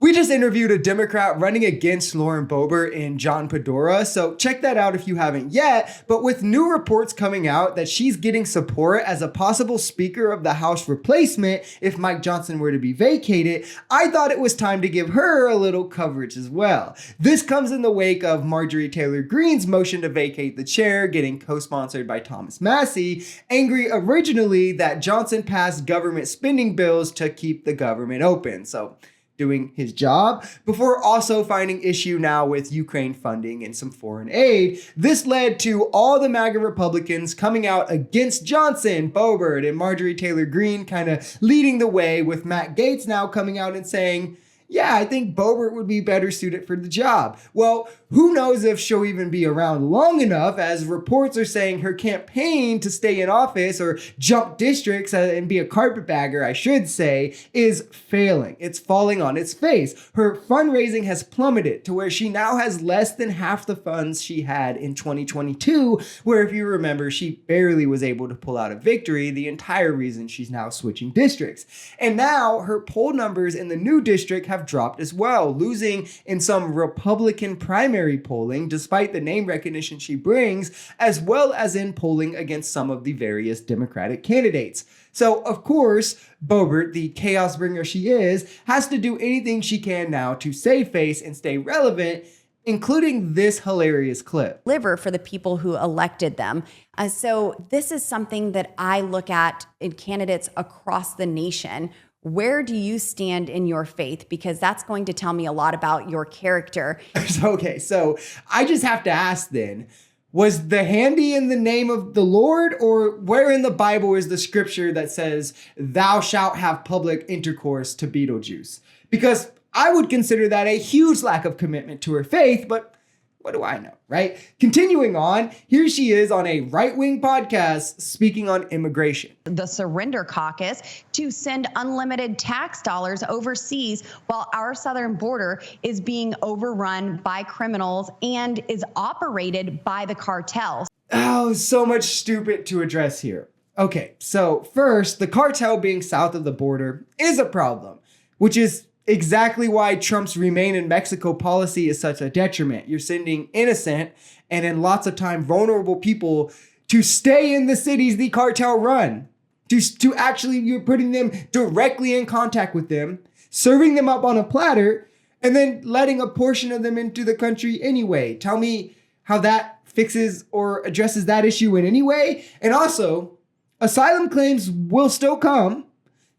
We just interviewed a Democrat running against Lauren Boebert in John Pedora, so check that out if you haven't yet. But with new reports coming out that she's getting support as a possible Speaker of the House replacement if Mike Johnson were to be vacated, I thought it was time to give her a little coverage as well. This comes in the wake of Marjorie Taylor Greene's motion to vacate the chair, getting co-sponsored by Thomas Massie, angry originally that Johnson passed government spending bills to keep the government open. So doing his job, before also finding issue now with Ukraine funding and some foreign aid. This led to all the MAGA Republicans coming out against Johnson, Boebert, and Marjorie Taylor Greene kind of leading the way, with Matt Gaetz now coming out and saying, yeah, I think Boebert would be better suited for the job. Well, who knows if she'll even be around long enough, as reports are saying her campaign to stay in office or jump districts and be a carpetbagger, I should say, is failing. It's falling on its face. Her fundraising has plummeted to where she now has less than half the funds she had in 2022, where if you remember, she barely was able to pull out a victory, the entire reason she's now switching districts. And now her poll numbers in the new district have dropped as well, losing in some Republican primary polling despite the name recognition she brings, as well as in polling against some of the various Democratic candidates. So, of course, Boebert, the chaos bringer she is, has to do anything she can now to save face and stay relevant, including this hilarious clip. Deliver for the people who elected them. So this is something that I look at in candidates across the nation. Where do you stand in your faith? Because that's going to tell me a lot about your character. Okay, so I just have to ask then, was the handy in the name of the Lord, or where in the Bible is the scripture that says, thou shalt have public intercourse to Beetlejuice? Because I would consider that a huge lack of commitment to her faith, but what do I know, right? Continuing on, here she is on a right-wing podcast speaking on immigration. The Surrender Caucus to send unlimited tax dollars overseas while our southern border is being overrun by criminals and is operated by the cartels. Oh, so much stupid to address here. Okay, so first, the cartel being south of the border is a problem, which is exactly why Trump's remain in Mexico policy is such a detriment. You're sending innocent and in lots of time vulnerable people to stay in the cities the cartel run. To actually, you're putting them directly in contact with them, serving them up on a platter, and then letting a portion of them into the country anyway. Tell me how that fixes or addresses that issue in any way. And also, asylum claims will still come.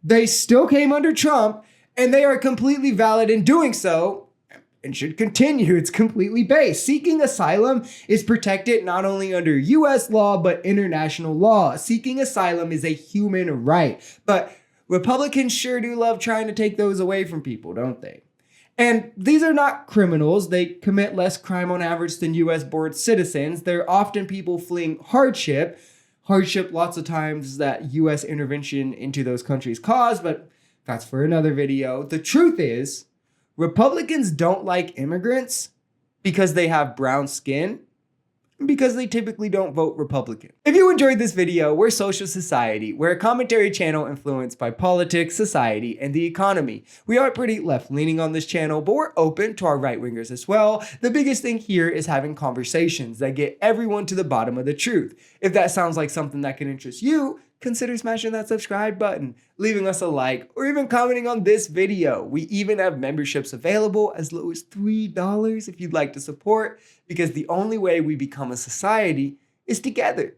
They still came under Trump, and they are completely valid in doing so and should continue. It's completely based. Seeking asylum is protected not only under US law, but international law. Seeking asylum is a human right. But Republicans sure do love trying to take those away from people, don't they? And these are not criminals. They commit less crime on average than US-born citizens. They're often people fleeing hardship. Hardship lots of times that US intervention into those countries cause, but that's for another video. The truth is, Republicans don't like immigrants because they have brown skin, and because they typically don't vote Republican. If you enjoyed this video, we're Social Society. We're a commentary channel influenced by politics, society, and the economy. We are pretty left-leaning on this channel, but we're open to our right-wingers as well. The biggest thing here is having conversations that get everyone to the bottom of the truth. If that sounds like something that can interest you, consider smashing that subscribe button, leaving us a like, or even commenting on this video. We even have memberships available as low as $3 if you'd like to support, because the only way we become a society is together.